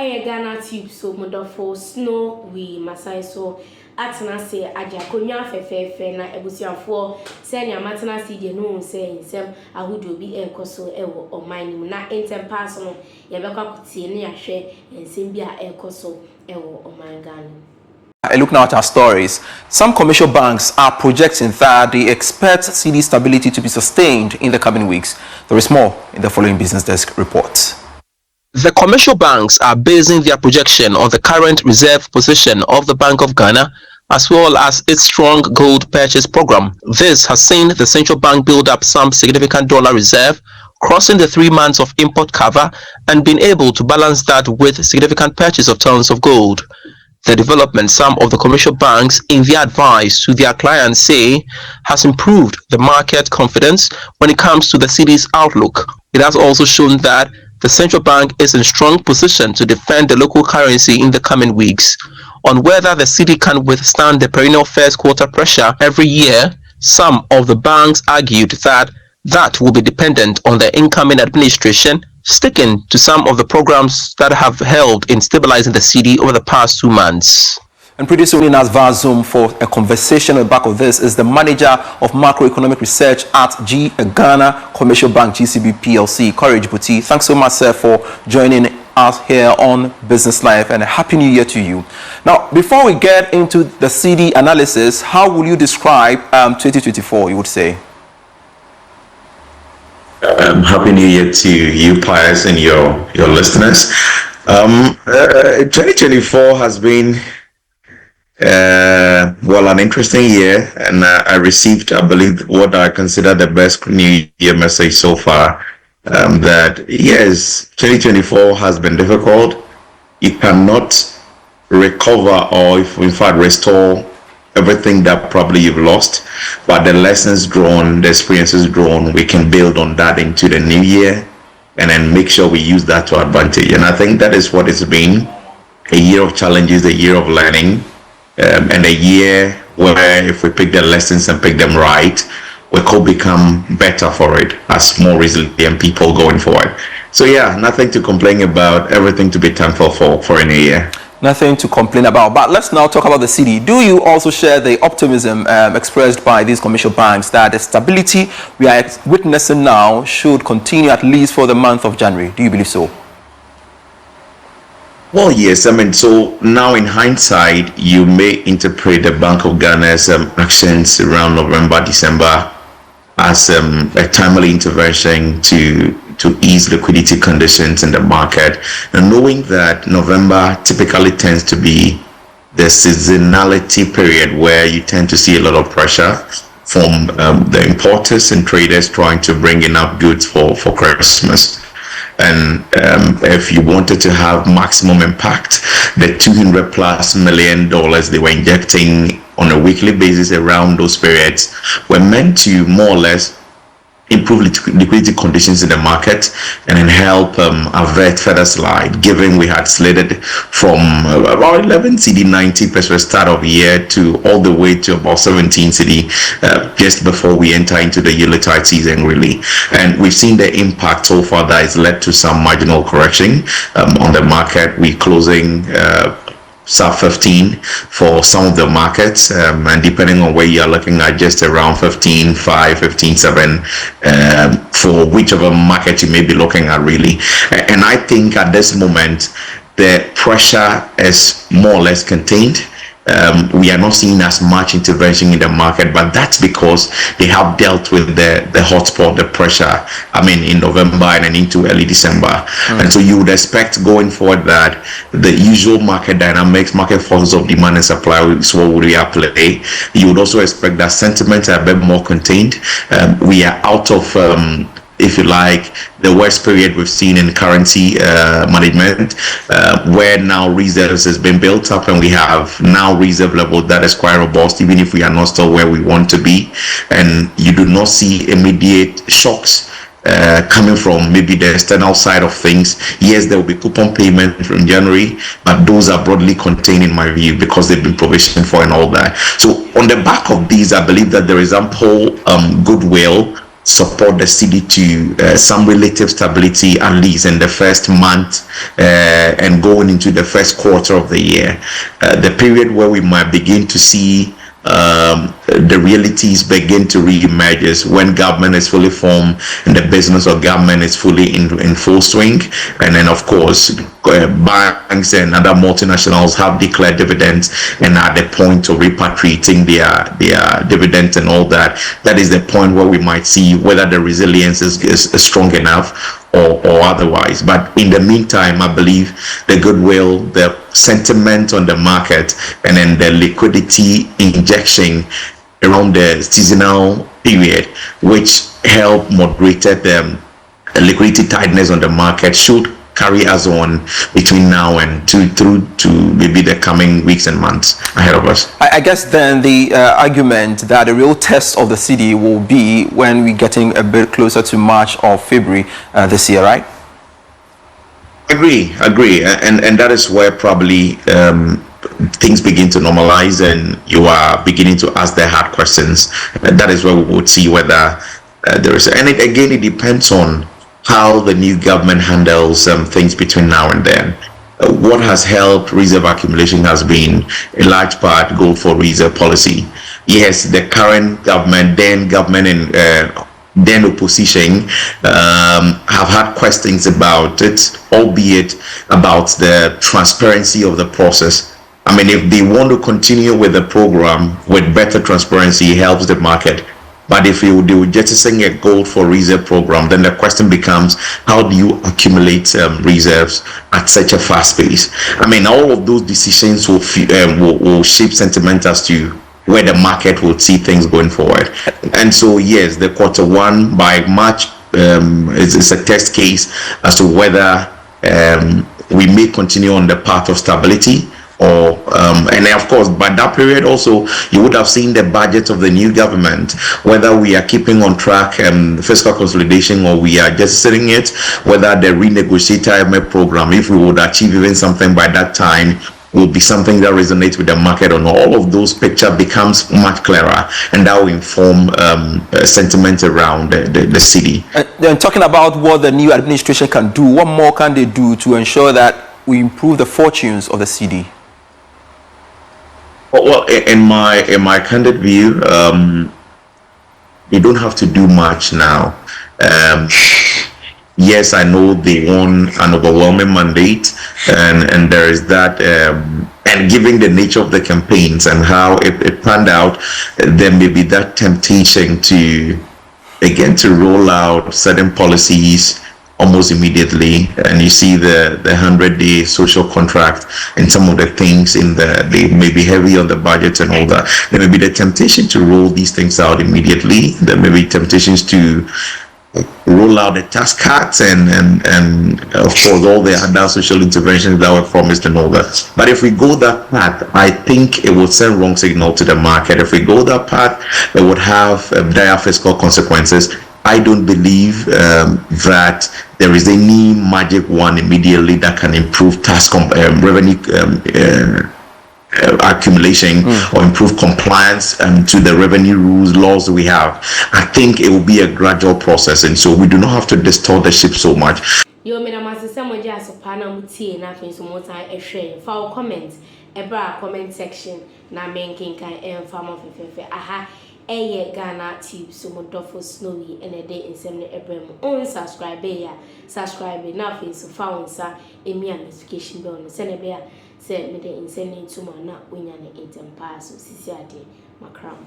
a Ghanatube so modofo snow we masai so atena se aja konwa fefefe na ebusiafo se nya matena se de no se nsem ahodo bi enkoso ewo oman nim na intem pass no ye bekwa kutie ne ahwe nsem bi a enkoso ewo oman Ghana. I look now at our stories. Some commercial banks are projecting that they expect Cedi stability to be sustained in the coming weeks. There is more in the following Business Desk report. The commercial banks are basing their projection on the current reserve position of the Bank of Ghana as well as its strong gold purchase program. This has seen the central bank build up some significant dollar reserve, crossing the 3 months of import cover and being able to balance that with significant purchase of tons of gold. The development some of the commercial banks in their advice to their clients say has improved the market confidence when it comes to the Cedi's outlook. It has also shown that the central bank is in strong position to defend the local currency in the coming weeks. On whether the Cedi can withstand the perennial first quarter pressure every year, some of the banks argued that that will be dependent on the incoming administration sticking to some of the programs that have helped in stabilizing the Cedi over the past 2 months. And pretty soon in our Zoom for a conversation on the back of this is the manager of macroeconomic research at Ghana Commercial Bank GCB PLC, Courage Buti. Thanks so much, sir, for joining us here on Business Life, and a happy new year to you. Now, before we get into the Cedi analysis, how will you describe 2024, you would say? Happy New Year to you, Pius, and your listeners. 2024 has been an interesting year, and I received, I believe, what I consider the best New Year message so far. That yes, 2024 has been difficult. You cannot recover or, in fact, restore everything that probably you've lost, but the lessons drawn, the experiences drawn, we can build on that into the new year and then make sure we use that to advantage. And I think that is what it's been, a year of challenges, a year of learning, and a year where if we pick the lessons and pick them right, we could become better for it as more resilient people going forward. So yeah, nothing to complain about, everything to be thankful for in a year. Nothing to complain about. But let's now talk about the Cedi. Do you also share the optimism expressed by these commercial banks that the stability we are witnessing now should continue at least for the month of January? Do you believe so? Well, yes. I mean, so now in hindsight, you may interpret the Bank of Ghana's actions around November, December as a timely intervention to ease liquidity conditions in the market, and knowing that November typically tends to be the seasonality period where you tend to see a lot of pressure from the importers and traders trying to bring enough goods for Christmas. And if you wanted to have maximum impact, the $200+ million they were injecting on a weekly basis around those periods were meant to more or less improve liquidity conditions in the market and then help avert further slide, given we had slated from about 11 Cedi 90 per start of the year to all the way to about 17 Cedi just before we enter into the Yuletide season, really. And we've seen the impact so far that has led to some marginal correction on the market. We're closing sub 15 for some of the markets, and depending on where you're looking at, just around 15.5, 15.7 for whichever market you may be looking at, really. And I think at this moment the pressure is more or less contained. We are not seeing as much intervention in the market, but that's because they have dealt with the hotspot, the pressure, I mean, in November and then into early December. And so you would expect going forward that the usual market dynamics, market forces of demand and supply is what would reapply. You would also expect that sentiments are a bit more contained. We are out of if you like, the worst period we've seen in currency management, where now reserves has been built up and we have now reserve level that is quite robust, even if we are not still where we want to be. And you do not see immediate shocks coming from maybe the external side of things. Yes, there will be coupon payment from January, but those are broadly contained in my view because they've been provisioned for and all that. So on the back of these, I believe that there is ample goodwill support the city to some relative stability, at least in the first month and going into the first quarter of the year. The period where we might begin to see the realities begin to re-emerge is when government is fully formed and the business of government is fully in full swing. And then, of course, banks and other multinationals have declared dividends and are at the point of repatriating their dividends and all that. That is the point where we might see whether the resilience is strong enough or otherwise. But in the meantime, I believe the goodwill, the sentiment on the market, and then the liquidity injection around the seasonal period, which help moderated the liquidity tightness on the market, should carry us on between now and through to maybe the coming weeks and months ahead of us. I guess then the argument that the real test of the city will be when we're getting a bit closer to March or February this year, right? Agree, and that is where probably things begin to normalize and you are beginning to ask the hard questions. And that is where we would see whether there is, and it depends on how the new government handles things between now and then. What has helped reserve accumulation has been a large part gold for reserve policy. Yes, the current government, then opposition, have had questions about it, albeit about the transparency of the process. I mean, if they want to continue with the program with better transparency, it helps the market. But if you do jettison a gold for reserve program, then the question becomes, how do you accumulate reserves at such a fast pace? I mean, all of those decisions will shape sentiment as to where the market will see things going forward. And so, yes, the quarter one by March is a test case as to whether we may continue on the path of stability. And of course, by that period also, you would have seen the budget of the new government, whether we are keeping on track fiscal consolidation or we are just sitting it, whether the renegotiated IMF program, if we would achieve even something by that time, will be something that resonates with the market or not. All of those picture becomes much clearer, and that will inform sentiment around the city. Then talking about what the new administration can do, what more can they do to ensure that we improve the fortunes of the city? Well, in my candid view, you don't have to do much now. Yes, I know they won an overwhelming mandate, and there is that. And given the nature of the campaigns and how it panned out, there may be that temptation to again to roll out certain policies almost immediately, and you see the 100-day social contract and some of the things they may be heavy on the budget and all that. There may be the temptation to roll these things out immediately. There may be temptations to roll out the tax cuts and of course all the other social interventions that were promised and all that. But if we go that path, I think it would send wrong signal to the market. If we go that path, it would have dire fiscal consequences. I don't believe that there is any magic one immediately that can improve tax revenue accumulation or improve compliance to the revenue rules, laws we have. I think it will be a gradual process, and so we do not have to distort the ship so much. Yo, madam, assistant, just a panel muti and nothing so much I share. For comments, a comment section, na making kind farm of aha. Ghanatube so modofo snowy and a day in seven Abraham on subscribe now face of found sa a mere notification bell send a bear send me the insending to my not win an 8 and pass of Cedi macram.